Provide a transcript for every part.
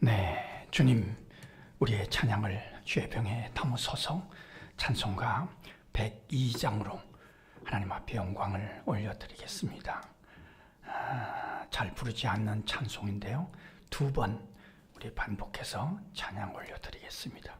네, 주님, 우리의 찬양을 주의 병에 담으소서. 찬송가 102장으로 하나님 앞에 영광을 올려드리겠습니다. 잘 부르지 않는 찬송인데요, 2번 우리 반복해서 찬양 올려드리겠습니다.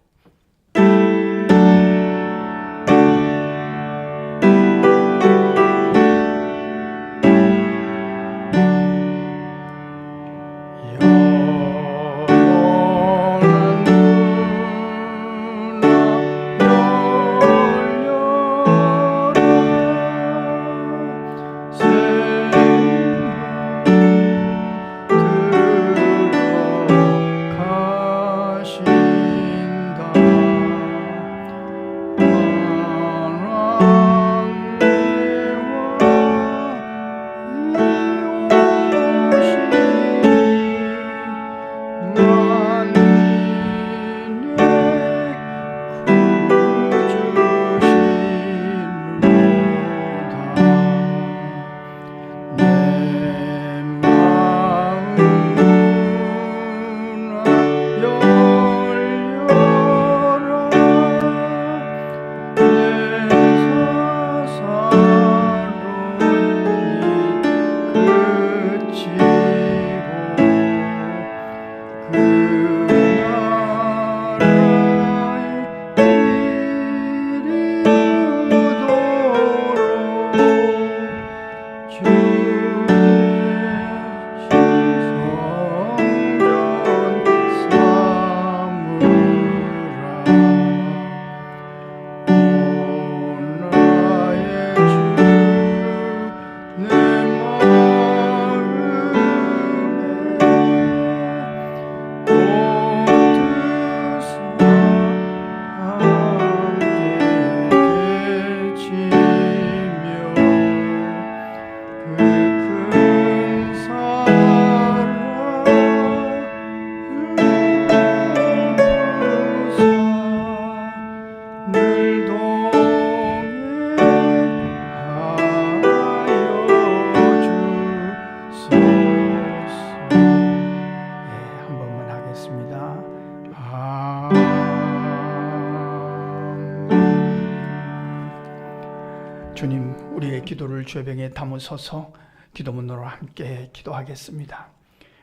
주님, 우리의 기도를 주의 병에 담으소서. 기도문으로 함께 기도하겠습니다.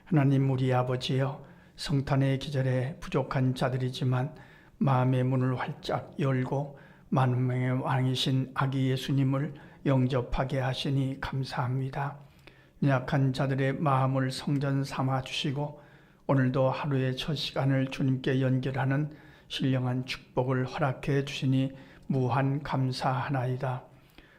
하나님, 우리 아버지여, 성탄의 기절에 부족한 자들이지만 마음의 문을 활짝 열고 만명의 왕이신 아기 예수님을 영접하게 하시니 감사합니다. 연약한 자들의 마음을 성전 삼아 주시고 오늘도 하루의 첫 시간을 주님께 연결하는 신령한 축복을 허락해 주시니 무한 감사하나이다.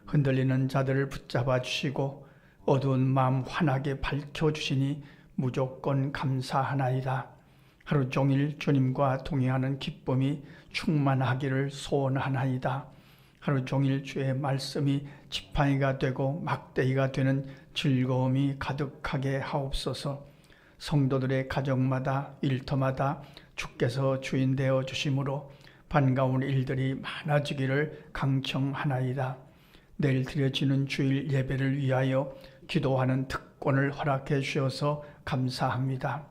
흔들리는 자들을 붙잡아 주시고 어두운 마음 환하게 밝혀주시니 무조건 감사하나이다. 하루 종일 주님과 동행하는 기쁨이 충만하기를 소원하나이다. 하루 종일 주의 말씀이 지팡이가 되고 막대기가 되는 즐거움이 가득하게 하옵소서. 성도들의 가정마다 일터마다 주께서 주인 되어 주심으로 반가운 일들이 많아지기를 강청하나이다. 내일 드려지는 주일 예배를 위하여 기도하는 특권을 허락해 주셔서 감사합니다.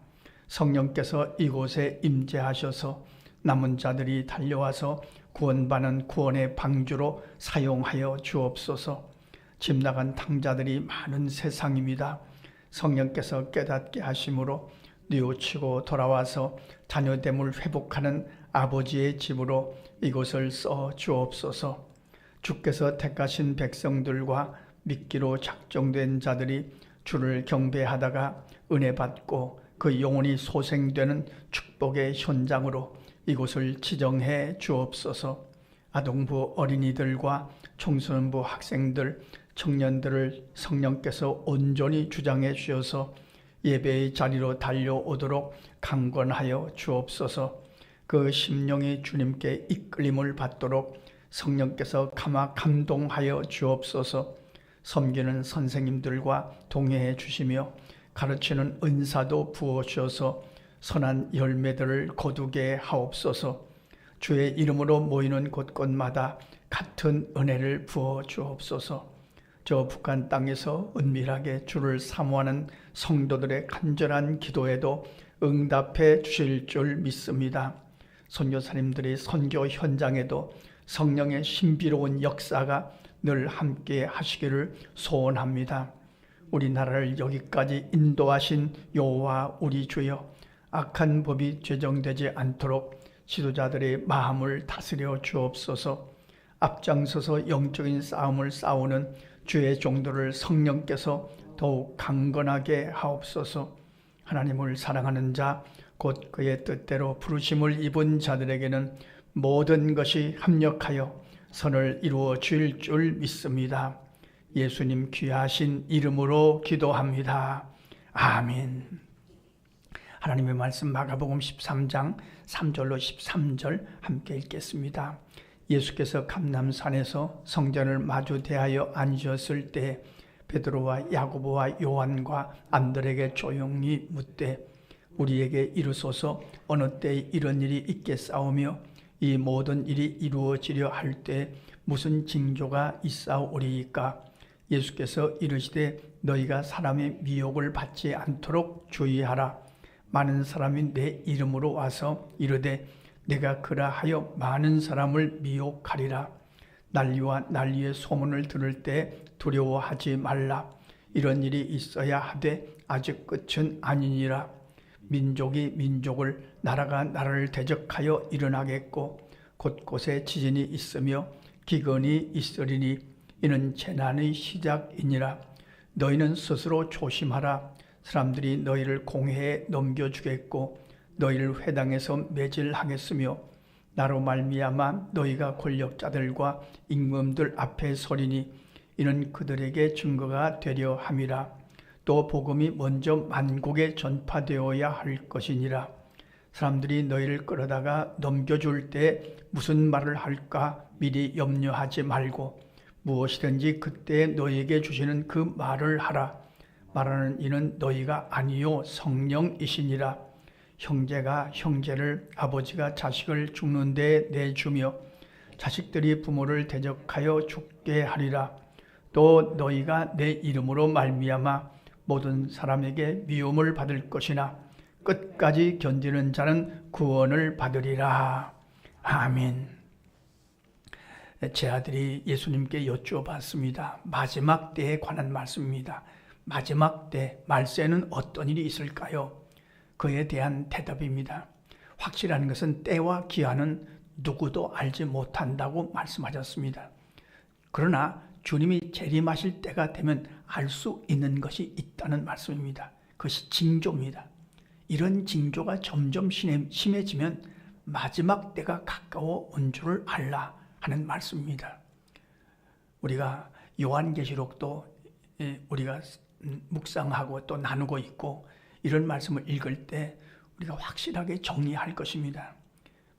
성령께서 이곳에 임재하셔서 남은 자들이 달려와서 구원받는 구원의 방주로 사용하여 주옵소서. 집 나간 탕자들이 많은 세상입니다. 성령께서 깨닫게 하심으로 뉘우치고 돌아와서 자녀됨을 회복하는 아버지의 집으로 이곳을 써 주옵소서. 주께서 택하신 백성들과 믿기로 작정된 자들이 주를 경배하다가 은혜 받고 그 영혼이 소생되는 축복의 현장으로 이곳을 지정해 주옵소서. 아동부 어린이들과 청소년부 학생들, 청년들을 성령께서 온전히 주장해 주셔서 예배의 자리로 달려오도록 강권하여 주옵소서. 그 심령이 주님께 이끌림을 받도록 성령께서 감동하여 주옵소서. 섬기는 선생님들과 동행해 주시며 가르치는 은사도 부어주셔서 선한 열매들을 거두게 하옵소서. 주의 이름으로 모이는 곳곳마다 같은 은혜를 부어 주옵소서. 저 북한 땅에서 은밀하게 주를 사모하는 성도들의 간절한 기도에도 응답해 주실 줄 믿습니다. 선교사님들의 선교 현장에도 성령의 신비로운 역사가 늘 함께 하시기를 소원합니다. 우리나라를 여기까지 인도하신 여호와 우리 주여, 악한 법이 죄정되지 않도록 지도자들의 마음을 다스려 주옵소서. 앞장서서 영적인 싸움을 싸우는 주의 종들을 성령께서 더욱 강건하게 하옵소서. 하나님을 사랑하는 자, 곧 그의 뜻대로 부르심을 입은 자들에게는 모든 것이 합력하여 선을 이루어 줄 줄 믿습니다. 예수님 귀하신 이름으로 기도합니다. 아멘. 하나님의 말씀 마가복음 13장 3절로 13절 함께 읽겠습니다. 예수께서 감람산에서 성전을 마주 대하여 앉으셨을 때 베드로와 야고보와 요한과 안드레에게 조용히 묻되 우리에게 이르소서 어느 때에 이런 일이 있겠사오며 이 모든 일이 이루어지려 할 때 무슨 징조가 있사오리이까? 예수께서 이르시되 너희가 사람의 미혹을 받지 않도록 주의하라. 많은 사람이 내 이름으로 와서 이르되 내가 그라하여 많은 사람을 미혹하리라. 난리와 난리의 소문을 들을 때 두려워하지 말라. 이런 일이 있어야 하되 아직 끝은 아니니라. 민족이 민족을, 나라가 나라를 대적하여 일어나겠고 곳곳에 지진이 있으며 기근이 있으리니 이는 재난의 시작이니라. 너희는 스스로 조심하라. 사람들이 너희를 공회에 넘겨주겠고 너희를 회당에서 매질하겠으며 나로 말미암아 너희가 권력자들과 임금들 앞에 서리니 이는 그들에게 증거가 되려 함이라. 또 복음이 먼저 만국에 전파되어야 할 것이니라. 사람들이 너희를 끌어다가 넘겨줄 때 무슨 말을 할까 미리 염려하지 말고 무엇이든지 그때 너희에게 주시는 그 말을 하라. 말하는 이는 너희가 아니요 성령이시니라. 형제가 형제를, 아버지가 자식을 죽는 데 내주며 자식들이 부모를 대적하여 죽게 하리라. 또 너희가 내 이름으로 말미암아 모든 사람에게 미움을 받을 것이나 끝까지 견디는 자는 구원을 받으리라. 아멘. 제 아들이 예수님께 여쭈어봤습니다. 마지막 때에 관한 말씀입니다. 마지막 때, 말세는 어떤 일이 있을까요? 그에 대한 대답입니다. 확실한 것은 때와 기한은 누구도 알지 못한다고 말씀하셨습니다. 그러나 주님이 재림하실 때가 되면 알 수 있는 것이 있다는 말씀입니다. 그것이 징조입니다. 이런 징조가 점점 심해지면 마지막 때가 가까워 온 줄을 알라 하는 말씀입니다. 우리가 요한계시록도 우리가 묵상하고 또 나누고 있고 이런 말씀을 읽을 때 우리가 확실하게 정리할 것입니다.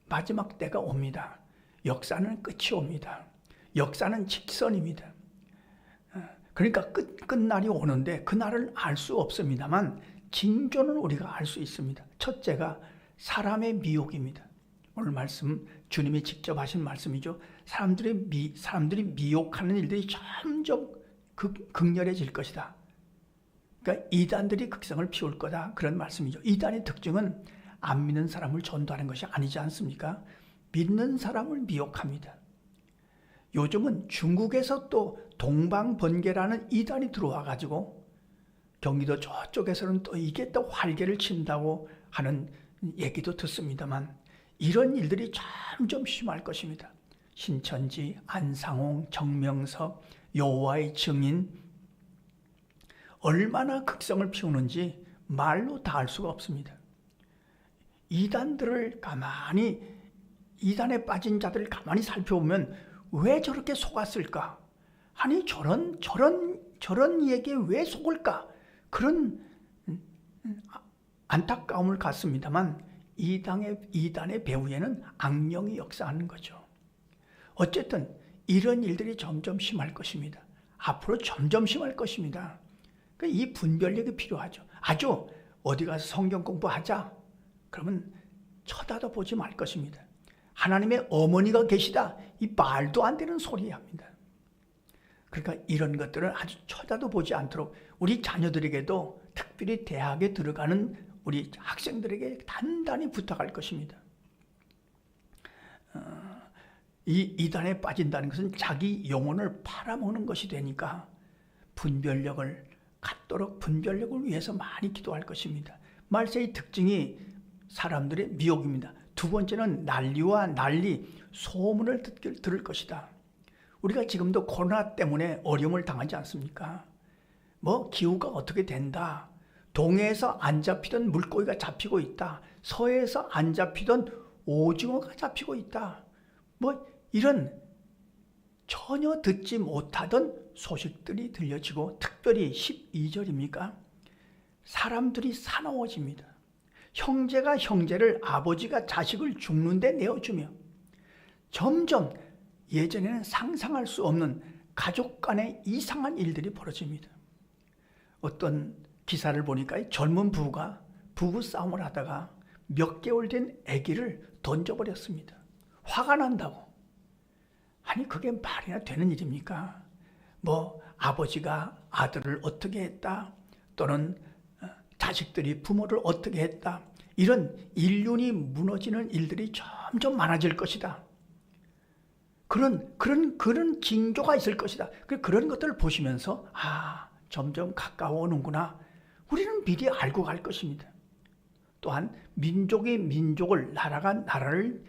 마지막 때가 옵니다. 역사는 끝이 옵니다. 역사는 직선입니다. 그러니까 끝날이 오는데 그날을 알 수 없습니다만 징조는 우리가 알 수 있습니다. 첫째가 사람의 미혹입니다. 오늘 말씀 주님이 직접 하신 말씀이죠. 사람들이 미혹하는 일들이 점점 극렬해질 것이다. 그러니까 이단들이 극성을 피울 거다. 그런 말씀이죠. 이단의 특징은 안 믿는 사람을 전도하는 것이 아니지 않습니까? 믿는 사람을 미혹합니다. 요즘은 중국에서 또 동방번개라는 이단이 들어와 가지고 경기도 저쪽에서는 또 이게 또 활개를 친다고 하는 얘기도 듣습니다만 이런 일들이 점점 심할 것입니다. 신천지, 안상홍, 정명석, 여호와의 증인 얼마나 극성을 피우는지 말로 다 알 수가 없습니다. 이단들을 가만히, 이단에 빠진 자들을 가만히 살펴보면 왜 저렇게 속았을까? 아니 저런 얘기에 왜 속을까? 그런 안타까움을 갖습니다만 이단의 배후에는 악령이 역사하는 거죠. 어쨌든 이런 일들이 점점 심할 것입니다. 앞으로 점점 심할 것입니다. 이 분별력이 필요하죠. 아주 어디 가서 성경 공부하자. 그러면 쳐다도 보지 말 것입니다. 하나님의 어머니가 계시다. 이 말도 안 되는 소리 합니다. 그러니까 이런 것들을 아주 쳐다도 보지 않도록 우리 자녀들에게도 특별히 대학에 들어가는 우리 학생들에게 단단히 부탁할 것입니다. 이 이단에 빠진다는 것은 자기 영혼을 팔아먹는 것이 되니까 분별력을 갖도록 분별력을 위해서 많이 기도할 것입니다. 말세의 특징이 사람들의 미혹입니다. 두 번째는 난리와 난리, 소문을 들을 것이다. 우리가 지금도 코로나 때문에 어려움을 당하지 않습니까? 뭐 기후가 어떻게 된다. 동해에서 안 잡히던 물고기가 잡히고 있다. 서해에서 안 잡히던 오징어가 잡히고 있다. 뭐 이런 전혀 듣지 못하던 소식들이 들려지고, 특별히 12절입니까? 사람들이 사나워집니다. 형제가 형제를, 아버지가 자식을 죽는데 내어주며, 점점 예전에는 상상할 수 없는 가족 간의 이상한 일들이 벌어집니다. 어떤 기사를 보니까 젊은 부부가 부부싸움을 하다가 몇 개월 된 아기를 던져버렸습니다. 화가 난다고. 아니 그게 말이나 되는 일입니까? 뭐 아버지가 아들을 어떻게 했다, 또는 자식들이 부모를 어떻게 했다, 이런 인륜이 무너지는 일들이 점점 많아질 것이다. 그런 징조가 있을 것이다. 그런 것들을 보시면서 점점 가까워오는구나. 우리는 미리 알고 갈 것입니다. 또한 민족이 민족을, 나라가 나라를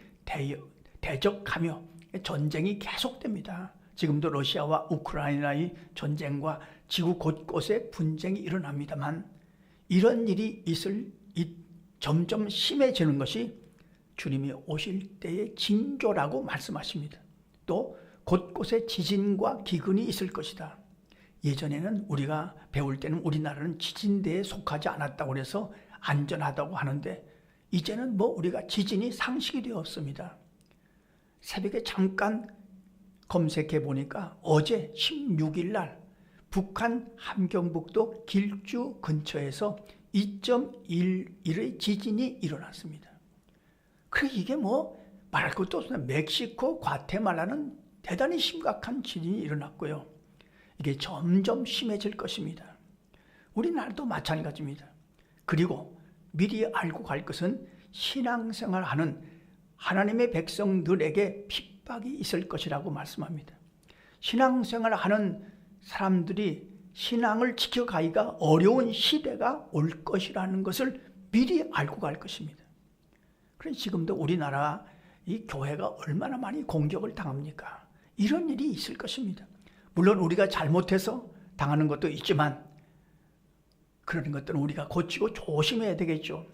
대적하며 전쟁이 계속됩니다. 지금도 러시아와 우크라이나의 전쟁과 지구 곳곳에 분쟁이 일어납니다만, 이런 일이 점점 심해지는 것이 주님이 오실 때의 징조라고 말씀하십니다. 또 곳곳에 지진과 기근이 있을 것이다. 예전에는 우리가 배울 때는 우리나라는 지진대에 속하지 않았다고 해서 안전하다고 하는데, 이제는 뭐 우리가 지진이 상식이 되었습니다. 새벽에 잠깐 검색해 보니까 어제 16일 날 북한 함경북도 길주 근처에서 2.11의 지진이 일어났습니다. 이게 뭐 말할 것도 없습니다. 멕시코, 과테말라는 대단히 심각한 지진이 일어났고요. 이게 점점 심해질 것입니다. 우리나라도 마찬가지입니다. 그리고 미리 알고 갈 것은 신앙생활하는 하나님의 백성들에게 핍박이 있을 것이라고 말씀합니다. 신앙생활하는 사람들이 신앙을 지켜가기가 어려운 시대가 올 것이라는 것을 미리 알고 갈 것입니다. 그래서 지금도 우리나라 이 교회가 얼마나 많이 공격을 당합니까? 이런 일이 있을 것입니다. 물론 우리가 잘못해서 당하는 것도 있지만, 그런 것들은 우리가 고치고 조심해야 되겠죠.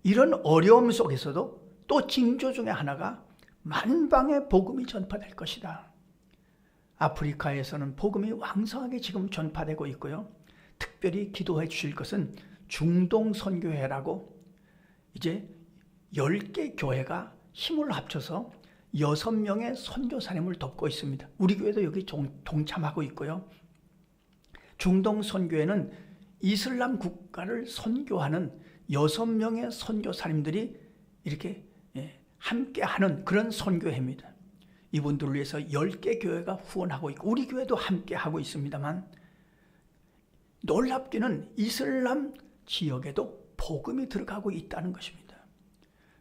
이런 어려움 속에서도 또 징조 중에 하나가 만방의 복음이 전파될 것이다. 아프리카에서는 복음이 왕성하게 지금 전파되고 있고요. 특별히 기도해 주실 것은 중동선교회라고, 이제 10개 교회가 힘을 합쳐서 6명의 선교사님을 돕고 있습니다. 우리 교회도 여기 동참하고 있고요. 중동선교회는 이슬람 국가를 선교하는 6명의 선교사님들이 이렇게 함께하는 그런 선교회입니다. 이분들을 위해서 10개 교회가 후원하고 있고, 우리 교회도 함께하고 있습니다만, 놀랍게는 이슬람 지역에도 복음이 들어가고 있다는 것입니다.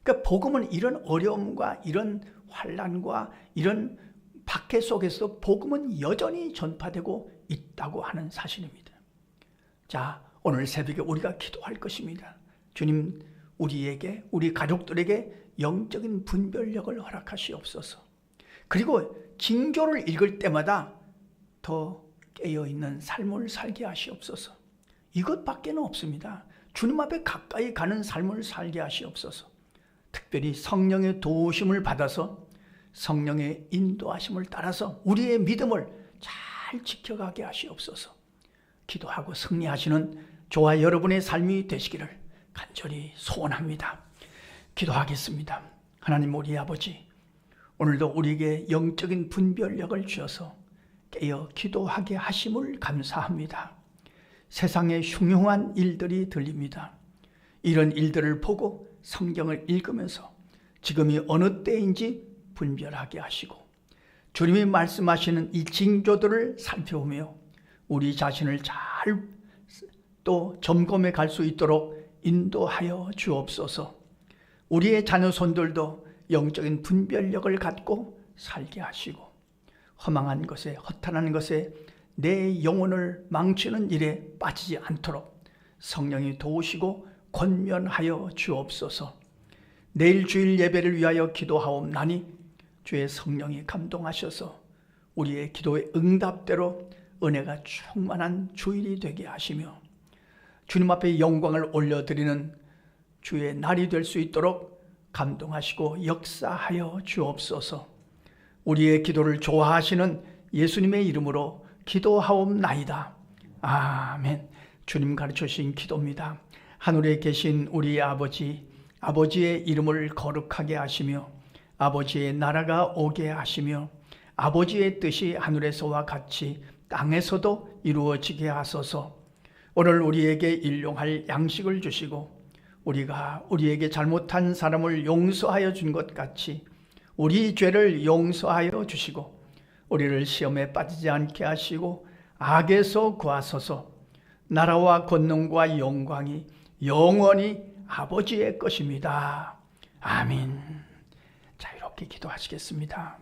그러니까 복음은 이런 어려움과 이런 환난과 이런 박해 속에서 복음은 여전히 전파되고 있다고 하는 사실입니다. 자, 오늘 새벽에 우리가 기도할 것입니다. 주님, 우리에게, 우리 가족들에게 영적인 분별력을 허락하시옵소서. 그리고 징조를 읽을 때마다 더 깨어있는 삶을 살게 하시옵소서. 이것밖에는 없습니다. 주님 앞에 가까이 가는 삶을 살게 하시옵소서. 특별히 성령의 도우심을 받아서 성령의 인도하심을 따라서 우리의 믿음을 잘 지켜가게 하시옵소서. 기도하고 승리하시는 저와 여러분의 삶이 되시기를 간절히 소원합니다. 기도하겠습니다. 하나님 우리 아버지, 오늘도 우리에게 영적인 분별력을 주셔서 깨어 기도하게 하심을 감사합니다. 세상에 흉흉한 일들이 들립니다. 이런 일들을 보고 성경을 읽으면서 지금이 어느 때인지 분별하게 하시고, 주님이 말씀하시는 이 징조들을 살펴보며 우리 자신을 잘 또 점검해 갈 수 있도록 인도하여 주옵소서. 우리의 자녀손들도 영적인 분별력을 갖고 살게 하시고 허망한 것에 허탄한 것에 내 영혼을 망치는 일에 빠지지 않도록 성령이 도우시고 권면하여 주옵소서. 내일 주일 예배를 위하여 기도하옵나니 주의 성령이 감동하셔서 우리의 기도의 응답대로 은혜가 충만한 주일이 되게 하시며 주님 앞에 영광을 올려드리는 주의 날이 될 수 있도록 감동하시고 역사하여 주옵소서. 우리의 기도를 좋아하시는 예수님의 이름으로 기도하옵나이다. 아멘. 주님 가르쳐 주신 기도입니다. 하늘에 계신 우리 아버지, 아버지의 이름을 거룩하게 하시며 아버지의 나라가 오게 하시며 아버지의 뜻이 하늘에서와 같이 땅에서도 이루어지게 하소서. 오늘 우리에게 일용할 양식을 주시고 우리가 우리에게 잘못한 사람을 용서하여 준 것 같이 우리 죄를 용서하여 주시고 우리를 시험에 빠지지 않게 하시고 악에서 구하소서. 나라와 권능과 영광이 영원히 아버지의 것입니다. 아멘. 자, 이렇게 기도하시겠습니다.